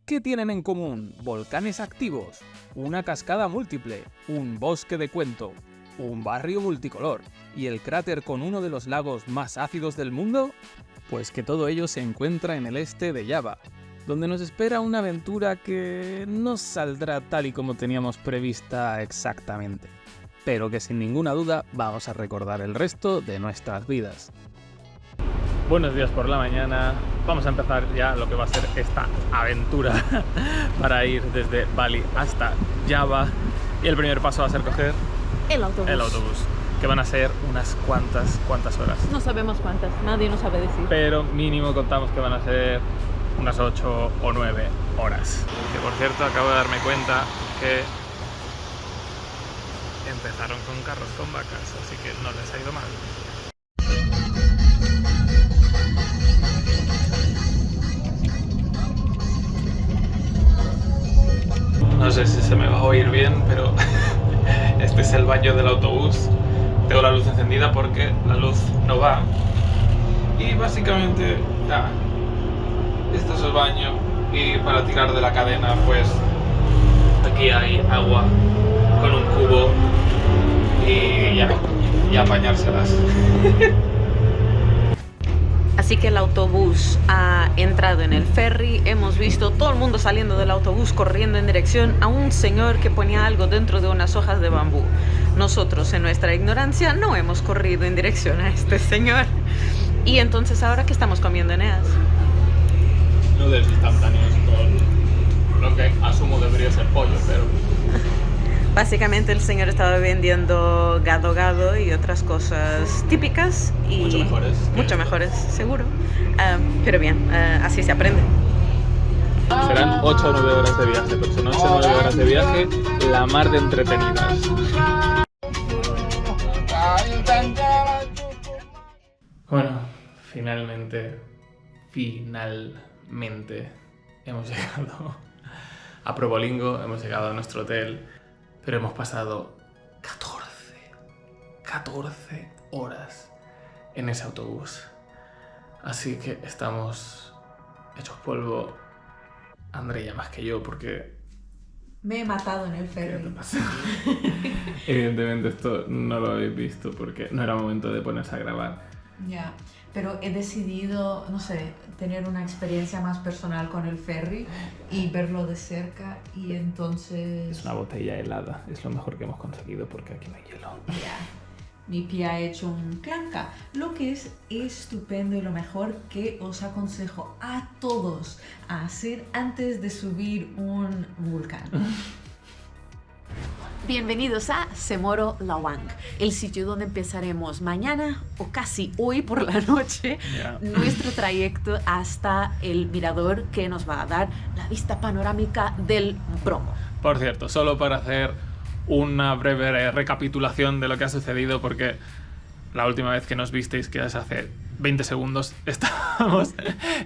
¿Qué tienen en común? Volcanes activos, una cascada múltiple, un bosque de cuento, un barrio multicolor y el cráter con uno de los lagos más ácidos del mundo. Pues que todo ello se encuentra en el este de Java, donde nos espera una aventura que no saldrá tal y como teníamos prevista exactamente, pero que sin ninguna duda vamos a recordar el resto de nuestras vidas. Buenos días por la mañana, vamos a empezar ya lo que va a ser esta aventura para ir desde Bali hasta Java, y el primer paso va a ser coger el autobús, que van a ser unas cuantas horas. No sabemos cuántas, nadie nos sabe decir. Pero mínimo contamos que van a ser unas 8 o 9 horas. Que por cierto, acabo de darme cuenta que empezaron con carros con vacas, así que no les ha ido mal. No sé si se me va a oír bien, pero este es el baño del autobús. Tengo la luz encendida porque la luz no va. Y básicamente, este es el baño. Y para tirar de la cadena, pues aquí hay agua con un cubo y apañárselas. Así que el autobús ha entrado en el ferry, hemos visto todo el mundo saliendo del autobús corriendo en dirección a un señor que ponía algo dentro de unas hojas de bambú. Nosotros, en nuestra ignorancia, no hemos corrido en dirección a este señor. Y entonces, ¿ahora qué estamos comiendo, Eneas? Noodles instantáneos con lo que asumo debería ser pollo, pero... Básicamente el señor estaba vendiendo gado y otras cosas típicas y mucho mejores, seguro. Pero bien, así se aprende. Serán 8 o 9 horas de viaje, pero son 8 o 9 horas de viaje la mar de entretenidas. Bueno, finalmente hemos llegado a Probolinggo, hemos llegado a nuestro hotel. Pero hemos pasado 14 horas en ese autobús. Así que estamos hechos polvo. Andrea más que yo, porque... Me he matado en el ferry. ¿Qué te pasa? Evidentemente esto no lo habéis visto porque no era momento de ponerse a grabar. Ya, pero he decidido, no sé, tener una experiencia más personal con el ferry y verlo de cerca, y entonces... Es una botella helada, es lo mejor que hemos conseguido porque aquí no hay hielo. Ya, mi pie ha hecho un clanca, lo que es estupendo y lo mejor que os aconsejo a todos a hacer antes de subir un volcán. Bienvenidos a Semoro Lawang, el sitio donde empezaremos mañana o casi hoy por la noche nuestro trayecto hasta el mirador que nos va a dar la vista panorámica del Bromo. Por cierto, solo para hacer una breve recapitulación de lo que ha sucedido, porque la última vez que nos visteis, que es hace 20 segundos, estábamos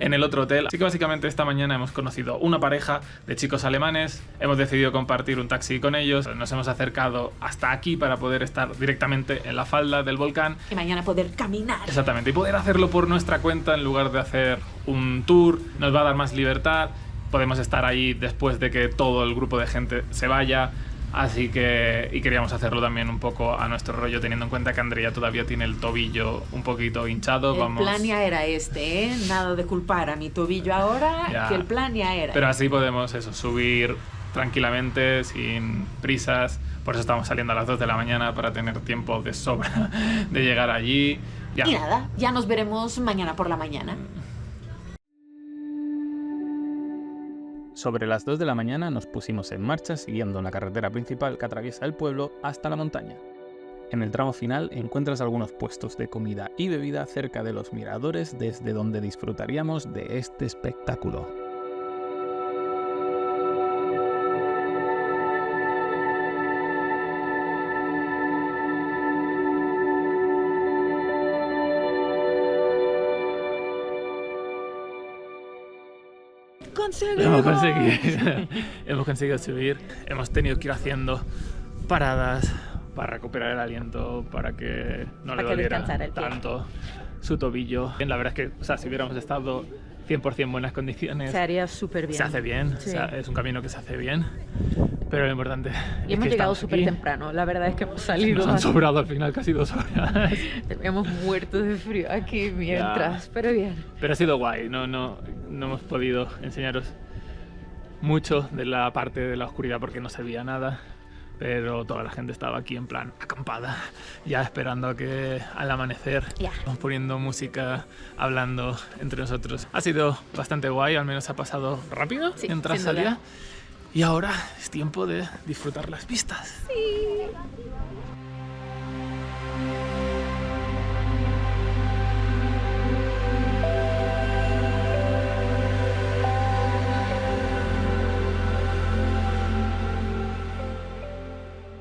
en el otro hotel. Así que básicamente esta mañana hemos conocido una pareja de chicos alemanes, hemos decidido compartir un taxi con ellos, nos hemos acercado hasta aquí para poder estar directamente en la falda del volcán. Y mañana poder caminar. Exactamente, y poder hacerlo por nuestra cuenta en lugar de hacer un tour. Nos va a dar más libertad, podemos estar ahí después de que todo el grupo de gente se vaya. Así que, y queríamos hacerlo también un poco a nuestro rollo, teniendo en cuenta que Andrea todavía tiene el tobillo un poquito hinchado. El plan ya era este, ¿eh? Nada de culpar a mi tobillo ahora, que el plan ya era. Pero así podemos subir tranquilamente, sin prisas. Por eso estamos saliendo a las 2 de la mañana, para tener tiempo de sobra de llegar allí. Y nada, ya nos veremos mañana por la mañana. Sobre las 2 de la mañana nos pusimos en marcha siguiendo la carretera principal que atraviesa el pueblo hasta la montaña. En el tramo final encuentras algunos puestos de comida y bebida cerca de los miradores desde donde disfrutaríamos de este espectáculo. Hemos conseguido subir, hemos tenido que ir haciendo paradas para recuperar el aliento, para que no le doliera tanto su tobillo. La verdad es que, si hubiéramos estado 100% en buenas condiciones. Se haría súper bien. Se hace bien, Sí. o sea, es un camino que se hace bien, pero lo importante Y es hemos que llegado estamos súper aquí. temprano. La verdad es que hemos salido. Nos han sobrado al final casi 2 horas. Hemos muerto de frío aquí mientras, pero bien. Pero ha sido guay, no hemos podido enseñaros mucho de la parte de la oscuridad porque no se veía nada, pero toda la gente estaba aquí en plan acampada, ya esperando a que al amanecer, vamos poniendo música, hablando entre nosotros. Ha sido bastante guay, al menos ha pasado rápido Sí, mientras sin duda. salía. Y ahora es tiempo de disfrutar las vistas.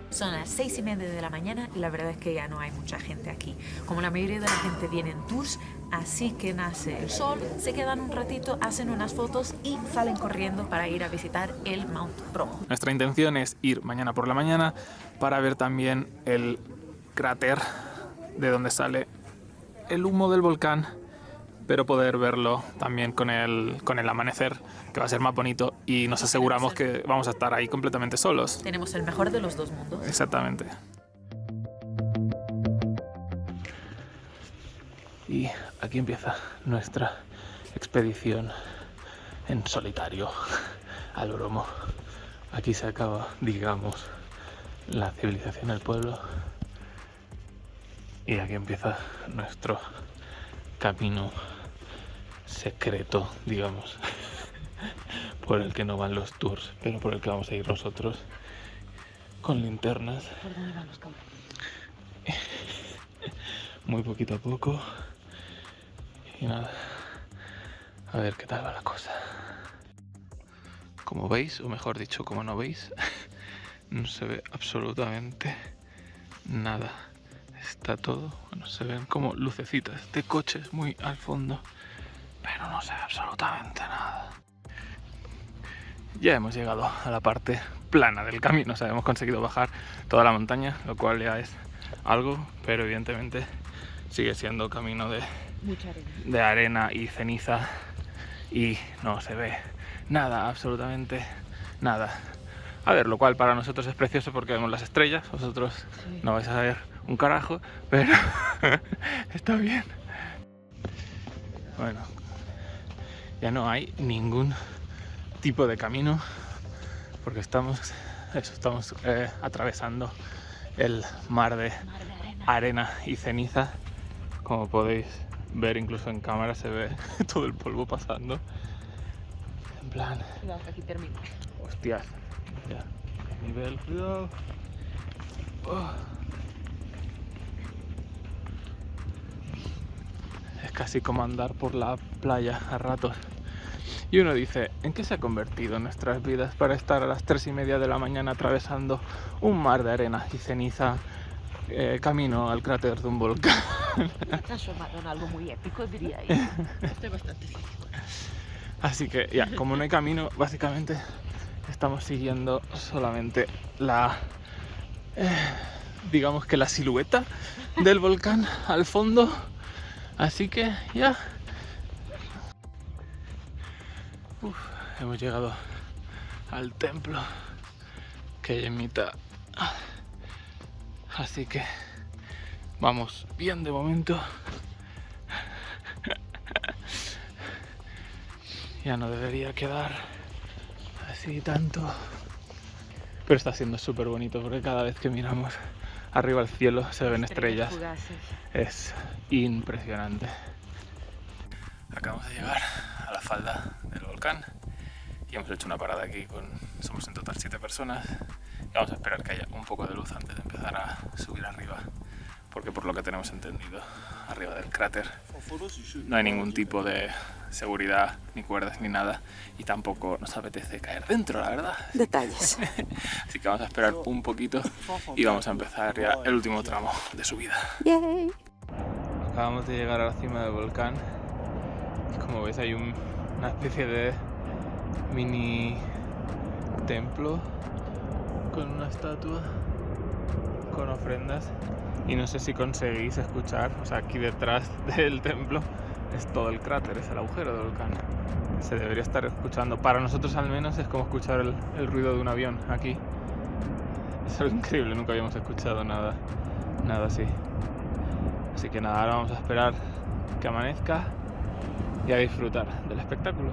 Son las 6:30 de la mañana y la verdad es que ya no hay mucha gente aquí. Como la mayoría de la gente viene en tours, así que nace el sol, se quedan un ratito, hacen unas fotos y salen corriendo para ir a visitar el Mount Bromo. Nuestra intención es ir mañana por la mañana para ver también el cráter de donde sale el humo del volcán, pero poder verlo también con el amanecer, que va a ser más bonito, y nos aseguramos que vamos a estar ahí completamente solos. Tenemos el mejor de los dos mundos. Exactamente. Y aquí empieza nuestra expedición en solitario al Bromo. Aquí se acaba, digamos, la civilización del pueblo. Y aquí empieza nuestro camino secreto, digamos, por el que no van los tours, pero por el que vamos a ir nosotros, con linternas. ¿Por dónde vamos, cabrón? Muy poquito a poco. Y nada, a ver qué tal va la cosa. Como veis, o mejor dicho, como no veis, no se ve absolutamente nada. Está todo, bueno, se ven como lucecitas de coches muy al fondo, pero no se ve absolutamente nada. Ya hemos llegado a la parte plana del camino, o sea, hemos conseguido bajar toda la montaña, lo cual ya es algo, pero evidentemente sigue siendo camino de arena y ceniza y no se ve nada, absolutamente nada. A ver, lo cual para nosotros es precioso porque vemos las estrellas, vosotros no vais a ver un carajo, pero está bien. Bueno, ya no hay ningún tipo de camino porque estamos atravesando el mar de arena y ceniza. Como podéis ver, incluso en cámara se ve todo el polvo pasando. En plan, Cuidado, que aquí termina. hostias, ya, nivel, cuidado. Oh. Es casi como andar por la playa a ratos. Y uno dice, ¿en qué se ha convertido nuestras vidas para estar a las 3:30 de la mañana atravesando un mar de arena y ceniza camino al cráter de un volcán? Transformado en algo muy épico, diría yo. Estoy bastante feliz. Así que ya, como no hay camino, básicamente estamos siguiendo solamente digamos que la silueta del volcán al fondo. Así que ya. Hemos llegado al templo que hay en mitad. Así que vamos bien de momento. Ya no debería quedar así tanto. Pero está siendo súper bonito porque cada vez que miramos arriba al cielo se ven estrellas. Fugaces. Es impresionante. Acabamos de llegar a la falda del volcán y hemos hecho una parada aquí somos en total 7 personas y vamos a esperar que haya un poco de luz antes de empezar a subir arriba, porque por lo que tenemos entendido, arriba del cráter no hay ningún tipo de seguridad, ni cuerdas, ni nada, y tampoco nos apetece caer dentro, la verdad. Detalles. Así que vamos a esperar un poquito y vamos a empezar ya el último tramo de subida. Yay. Acabamos de llegar a la cima del volcán y como veis hay una especie de mini templo con una estatua con ofrendas y no sé si conseguís escuchar, o sea, aquí detrás del templo es todo el cráter, es el agujero del volcán. Se debería estar escuchando, para nosotros al menos es como escuchar el ruido de un avión aquí. Es algo increíble, nunca habíamos escuchado nada así. Así que nada, ahora vamos a esperar que amanezca y a disfrutar del espectáculo.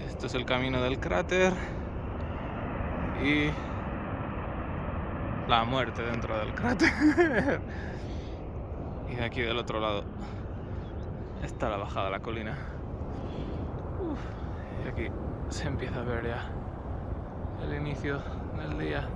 Esto es el camino del cráter y la muerte dentro del cráter. Y de aquí del otro lado está la bajada a la colina. Y aquí se empieza a ver ya el inicio del día.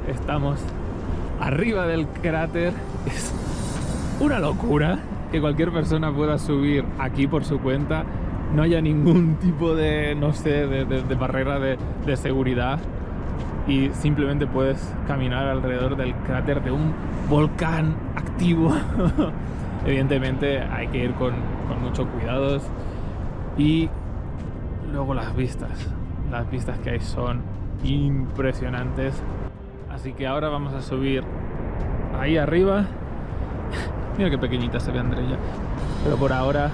Estamos arriba del cráter. Es una locura que cualquier persona pueda subir aquí por su cuenta. No haya ningún tipo de, no sé, de barrera de seguridad. Y simplemente puedes caminar alrededor del cráter de un volcán activo. Evidentemente hay que ir con muchos cuidados. Y luego las vistas que hay son impresionantes. Así que ahora vamos a subir ahí arriba. Mira qué pequeñita se ve Andrea. Pero por ahora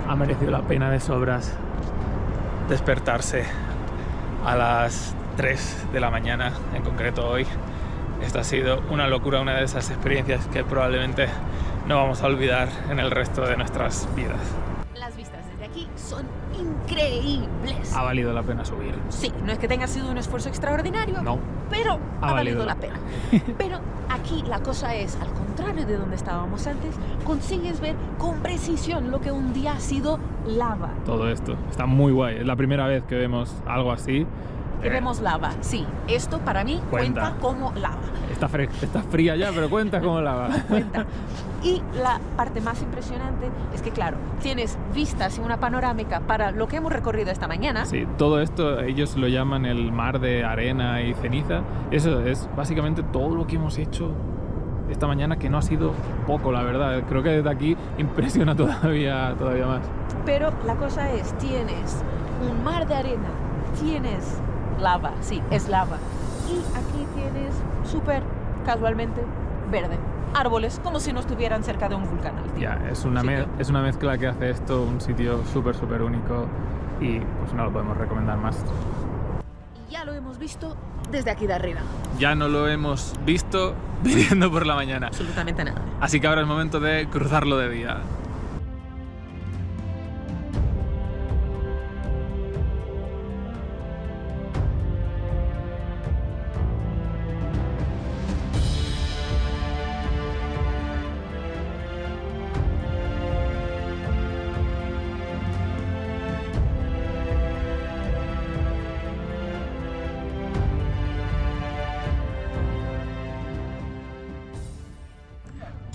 ha merecido la pena de sobras despertarse a las 3 de la mañana, en concreto hoy. Esta ha sido una locura, una de esas experiencias que probablemente no vamos a olvidar en el resto de nuestras vidas. Las vistas desde aquí son increíbles. Ha valido la pena subir. Sí, no es que tenga sido un esfuerzo extraordinario, No. pero ha valido la pena. Pero aquí la cosa es, al contrario de donde estábamos antes, consigues ver con precisión lo que un día ha sido lava. Todo esto está muy guay. Es la primera vez que vemos algo así. Que vemos lava, sí. Esto para mí cuenta como lava. Está fría ya, pero cuenta como lava. Cuenta. Y la parte más impresionante es que, claro, tienes vistas y una panorámica para lo que hemos recorrido esta mañana. Sí, todo esto ellos lo llaman el mar de arena y ceniza. Eso es básicamente todo lo que hemos hecho esta mañana, que no ha sido poco, la verdad. Creo que desde aquí impresiona todavía más. Pero la cosa es, tienes un mar de arena, tienes lava, sí, es lava. Y aquí tienes súper casualmente verde. Árboles, como si no estuvieran cerca de un volcán activo. Ya, es una mezcla que hace esto un sitio súper único y pues no lo podemos recomendar más. Y ya lo hemos visto desde aquí de arriba. Ya no lo hemos visto viniendo por la mañana. Absolutamente nada. Así que ahora es momento de cruzarlo de día.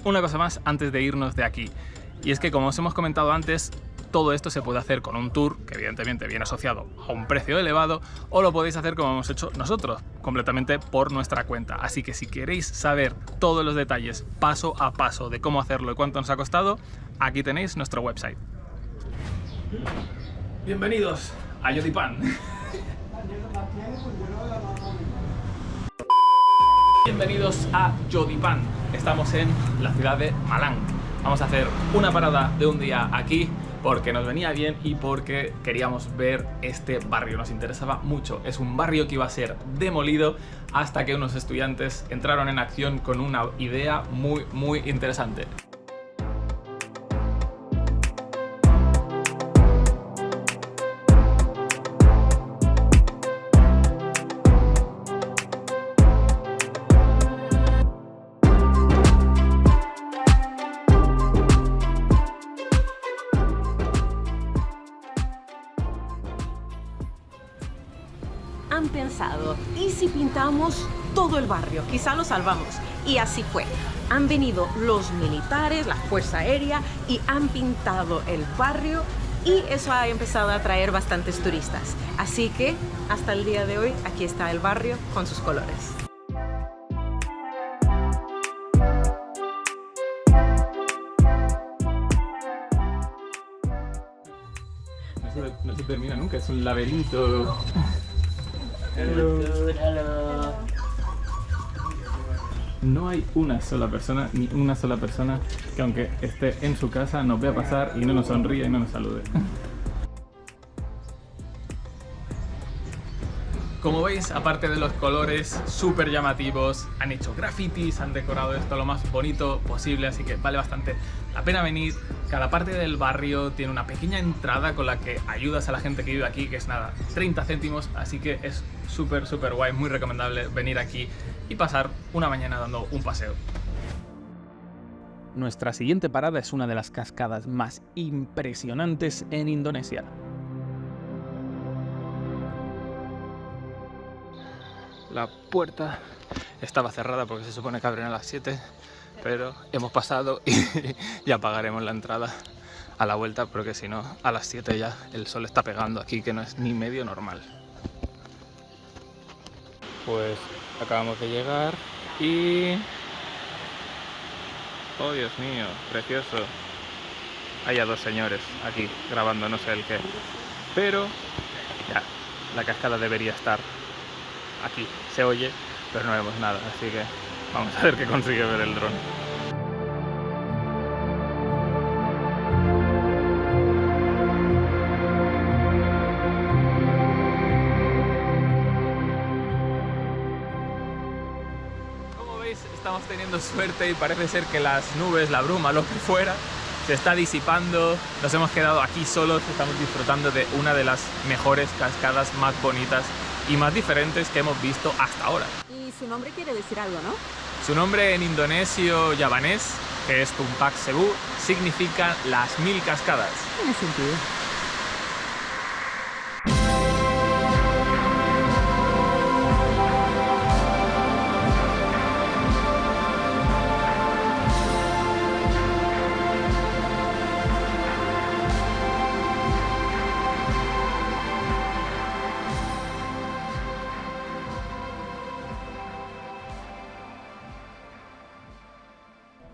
Una cosa más antes de irnos de aquí, y es que, como os hemos comentado antes, todo esto se puede hacer con un tour, que evidentemente viene asociado a un precio elevado, o lo podéis hacer como hemos hecho nosotros, completamente por nuestra cuenta. Así que si queréis saber todos los detalles paso a paso de cómo hacerlo y cuánto nos ha costado, aquí tenéis nuestro website. Bienvenidos a Yodipan. Bienvenidos a Yodipan. Estamos en la ciudad de Malang. Vamos a hacer una parada de un día aquí porque nos venía bien y porque queríamos ver este barrio. Nos interesaba mucho. Es un barrio que iba a ser demolido hasta que unos estudiantes entraron en acción con una idea muy interesante. han pensado, ¿y si pintamos todo el barrio? Quizá lo salvamos. Y así fue. Han venido los militares, la Fuerza Aérea, y han pintado el barrio, y eso ha empezado a atraer bastantes turistas. Así que, hasta el día de hoy, aquí está el barrio con sus colores. No se termina nunca, es un laberinto. No hay una sola persona, ni una sola persona que aunque esté en su casa nos vea pasar y no nos sonríe y no nos salude. Como veis, aparte de los colores súper llamativos, han hecho grafitis, han decorado esto lo más bonito posible, así que vale bastante la pena venir. Cada parte del barrio tiene una pequeña entrada con la que ayudas a la gente que vive aquí, que es nada, 30 céntimos, así que es súper guay, muy recomendable venir aquí y pasar una mañana dando un paseo. Nuestra siguiente parada es una de las cascadas más impresionantes en Indonesia. La puerta estaba cerrada porque se supone que abren a las 7, pero hemos pasado y ya pagaremos la entrada a la vuelta, porque si no, a las 7 ya el sol está pegando aquí, que no es ni medio normal. Pues acabamos de llegar y... ¡oh, Dios mío! ¡Precioso! Hay a dos señores aquí grabando no sé el qué, pero ya, la cascada debería estar aquí. Se oye, pero no vemos nada, así que vamos a ver qué consigue ver el dron. Como veis, estamos teniendo suerte y parece ser que las nubes, la bruma, lo que fuera, se está disipando. Nos hemos quedado aquí solos, estamos disfrutando de una de las mejores cascadas más bonitas y más diferentes que hemos visto hasta ahora. Y su nombre quiere decir algo, ¿no? Su nombre en indonesio javanés, que es Tumpak Sewu, significa las 1000 cascadas. Tiene sentido.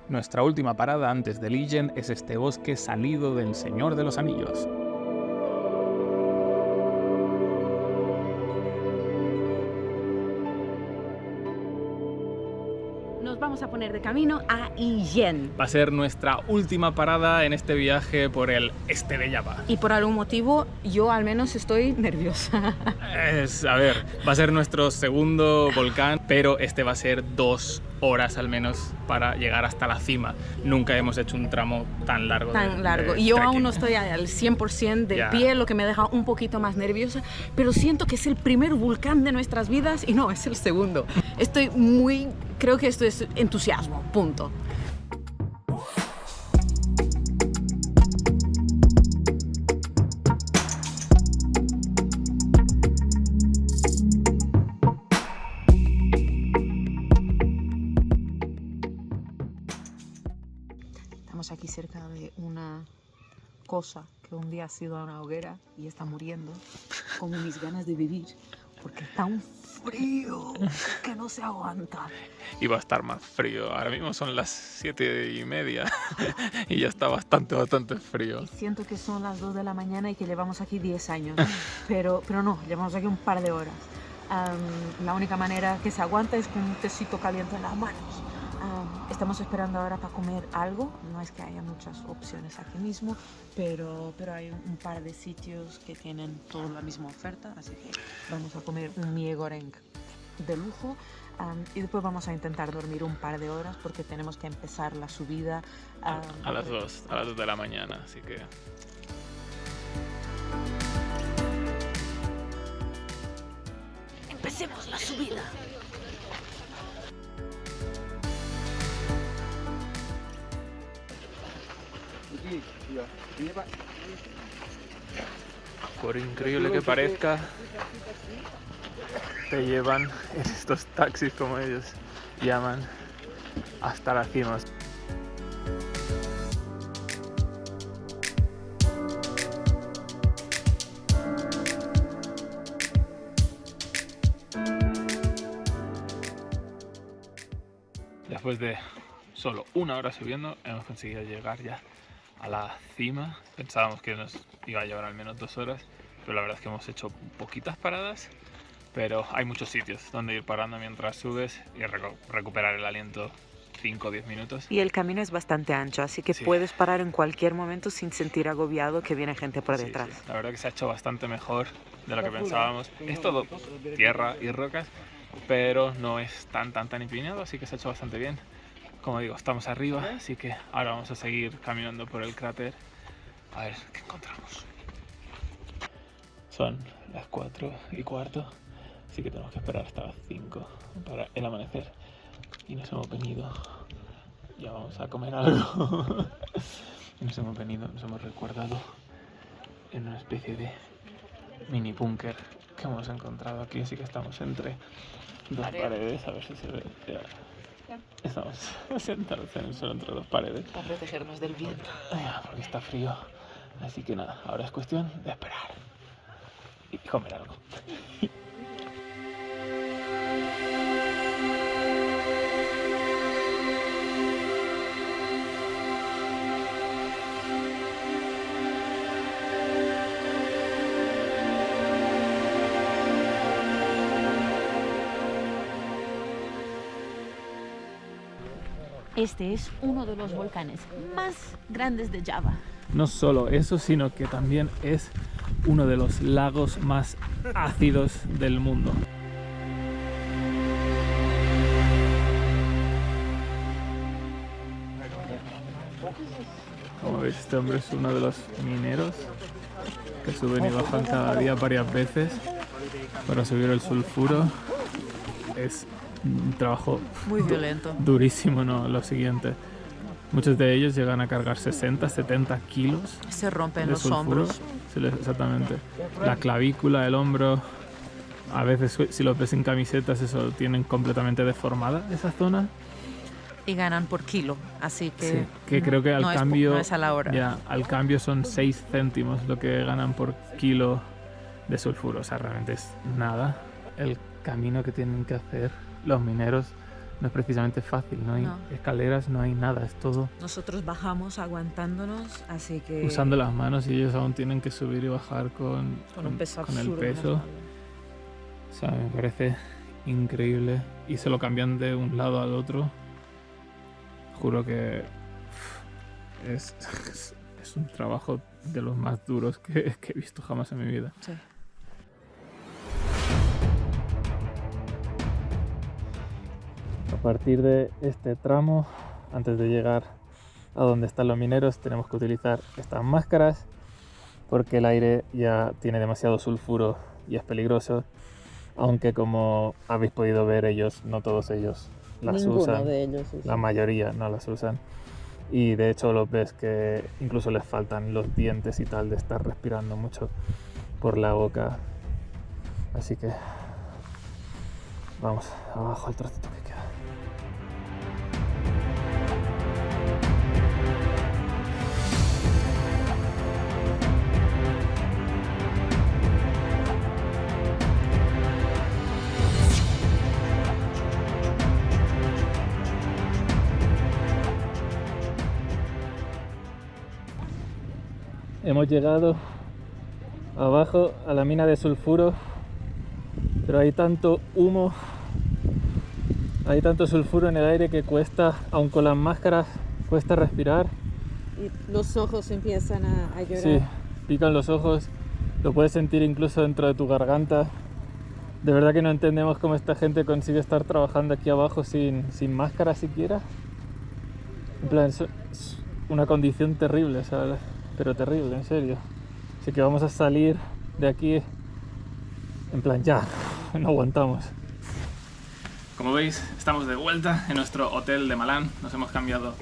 Nuestra última parada antes de Legend es este bosque salido del Señor de los Anillos. Nos vamos a poner de camino a Ijen. Va a ser nuestra última parada en este viaje por el este de Java. Y por algún motivo, yo al menos estoy nerviosa. A ver, va a ser nuestro segundo volcán, pero este va a ser 2 horas al menos para llegar hasta la cima. Nunca hemos hecho un tramo tan largo. Y yo aún no estoy al 100% del pie, lo que me deja un poquito más nerviosa, pero siento que es el primer volcán de nuestras vidas y no, es el segundo. Creo que esto es entusiasmo, punto. Estamos aquí cerca de una cosa que un día ha sido una hoguera y está muriendo, como mis ganas de vivir, porque está un frío que no se aguanta. Y va a estar más frío. Ahora mismo son las 7:30 y ya está bastante frío. Y siento que son las 2 de la mañana y que llevamos aquí 10 años, pero no, llevamos aquí un par de horas. La única manera que se aguanta es con un tecito caliente en las manos. Estamos esperando ahora para comer algo. No es que haya muchas opciones aquí mismo, pero hay un par de sitios que tienen toda la misma oferta, así que vamos a comer un mie goreng de lujo, y después vamos a intentar dormir un par de horas porque tenemos que empezar la subida a las 2 de la mañana, así que... ¡Empecemos la subida! Por increíble que parezca, te llevan en estos taxis, como ellos llaman, hasta la cima. Después de solo 1 hora subiendo, hemos conseguido llegar ya a la cima. Pensábamos que nos iba a llevar al menos 2 horas, pero la verdad es que hemos hecho poquitas paradas, pero hay muchos sitios donde ir parando mientras subes y recuperar el aliento 5 o 10 minutos. Y el camino es bastante ancho, así que Sí. puedes parar en cualquier momento sin sentir agobiado que viene gente por Sí, detrás. sí. La verdad que se ha hecho bastante mejor de lo que pensábamos. Es todo tierra y rocas, pero no es tan empinado, así que se ha hecho bastante bien. Como digo, estamos arriba, así que ahora vamos a seguir caminando por el cráter a ver qué encontramos. Son las 4:15, así que tenemos que esperar hasta las 5 para el amanecer. Y nos hemos venido, ya vamos a comer algo. Nos hemos resguardado en una especie de mini búnker que hemos encontrado aquí, así que estamos entre 2 paredes, a ver si se ve. Ya. Estamos sentados en el suelo entre 2 paredes. Para protegernos del viento. Porque está frío. Así que nada, ahora es cuestión de esperar y comer algo. Este es uno de los volcanes más grandes de Java. No solo eso, sino que también es uno de los lagos más ácidos del mundo. Como veis, este hombre es uno de los mineros que suben y bajan cada día varias veces para subir el sulfuro. Es un trabajo Muy violento. durísimo, ¿no? Lo siguiente. Muchos de ellos llegan a cargar 60, 70 kilos Se rompen de los sulfuro. hombros. Exactamente. La clavícula, el hombro. A veces, si los ves en camisetas, eso tienen completamente deformada esa zona. Y ganan por kilo, así que, Sí, que creo que al no es cambio. no es a la hora. Ya, al cambio son 6 céntimos lo que ganan por kilo de sulfuro. O sea, realmente es nada. El camino que tienen que hacer los mineros no es precisamente fácil. No hay No. escaleras, no hay nada. Es todo Nosotros bajamos aguantándonos, así que... usando las manos y ellos aún tienen que subir y bajar con un peso con el absurdo en la peso. espalda. O sea, me parece increíble. Y se lo cambian de un lado al otro. Juro que es un trabajo de los más duros que he visto jamás en mi vida. Sí. A partir de este tramo, antes de llegar a donde están los mineros, tenemos que utilizar estas máscaras porque el aire ya tiene demasiado sulfuro y es peligroso. Aunque, como habéis podido ver, no todos ellos las usan. de ellos La mayoría no las usan. Y de hecho los ves que incluso les faltan los dientes y tal de estar respirando mucho por la boca. Así que vamos abajo el trocito que queda. Hemos llegado abajo a la mina de sulfuro, pero hay tanto humo, hay tanto sulfuro en el aire que cuesta, aun con las máscaras, cuesta respirar. Y los ojos empiezan a llorar. Sí, pican los ojos, lo puedes sentir incluso dentro de tu garganta. De verdad que no entendemos cómo esta gente consigue estar trabajando aquí abajo sin máscara siquiera. En plan, es una condición terrible, ¿sabes? Pero terrible, en serio. Así que vamos a salir de aquí en plan ya, no aguantamos. Como veis, estamos de vuelta en nuestro hotel de Malán. Nos hemos cambiado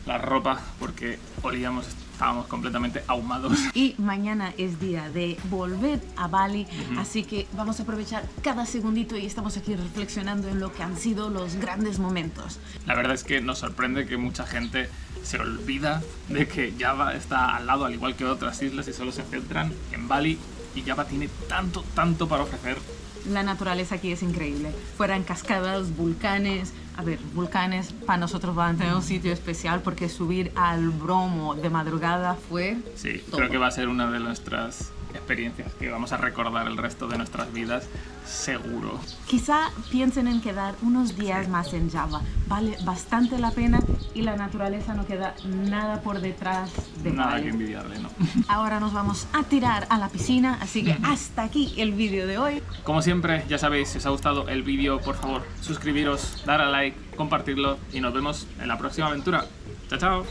la ropa porque olíamos estábamos completamente ahumados. Y mañana es día de volver a Bali, así que vamos a aprovechar cada segundito y estamos aquí reflexionando en lo que han sido los grandes momentos. La verdad es que nos sorprende que mucha gente se olvida de que Java está al lado, al igual que otras islas, y solo se centran en Bali, y Java tiene tanto para ofrecer. La naturaleza aquí es increíble. Fueran cascadas, volcanes. A ver, volcanes para nosotros van a tener un sitio especial porque subir al Bromo de madrugada fue Sí, todo. creo que va a ser una de nuestras experiencias que vamos a recordar el resto de nuestras vidas, seguro. Quizá piensen en quedar unos días más en Java. Vale bastante la pena y la naturaleza no queda nada por detrás de Nada Bali. que envidiarle, ¿no? Ahora nos vamos a tirar a la piscina, así que hasta aquí el vídeo de hoy. Como siempre, ya sabéis, si os ha gustado el vídeo, por favor, suscribiros, dar a like, compartirlo y nos vemos en la próxima aventura. ¡Chao, chao!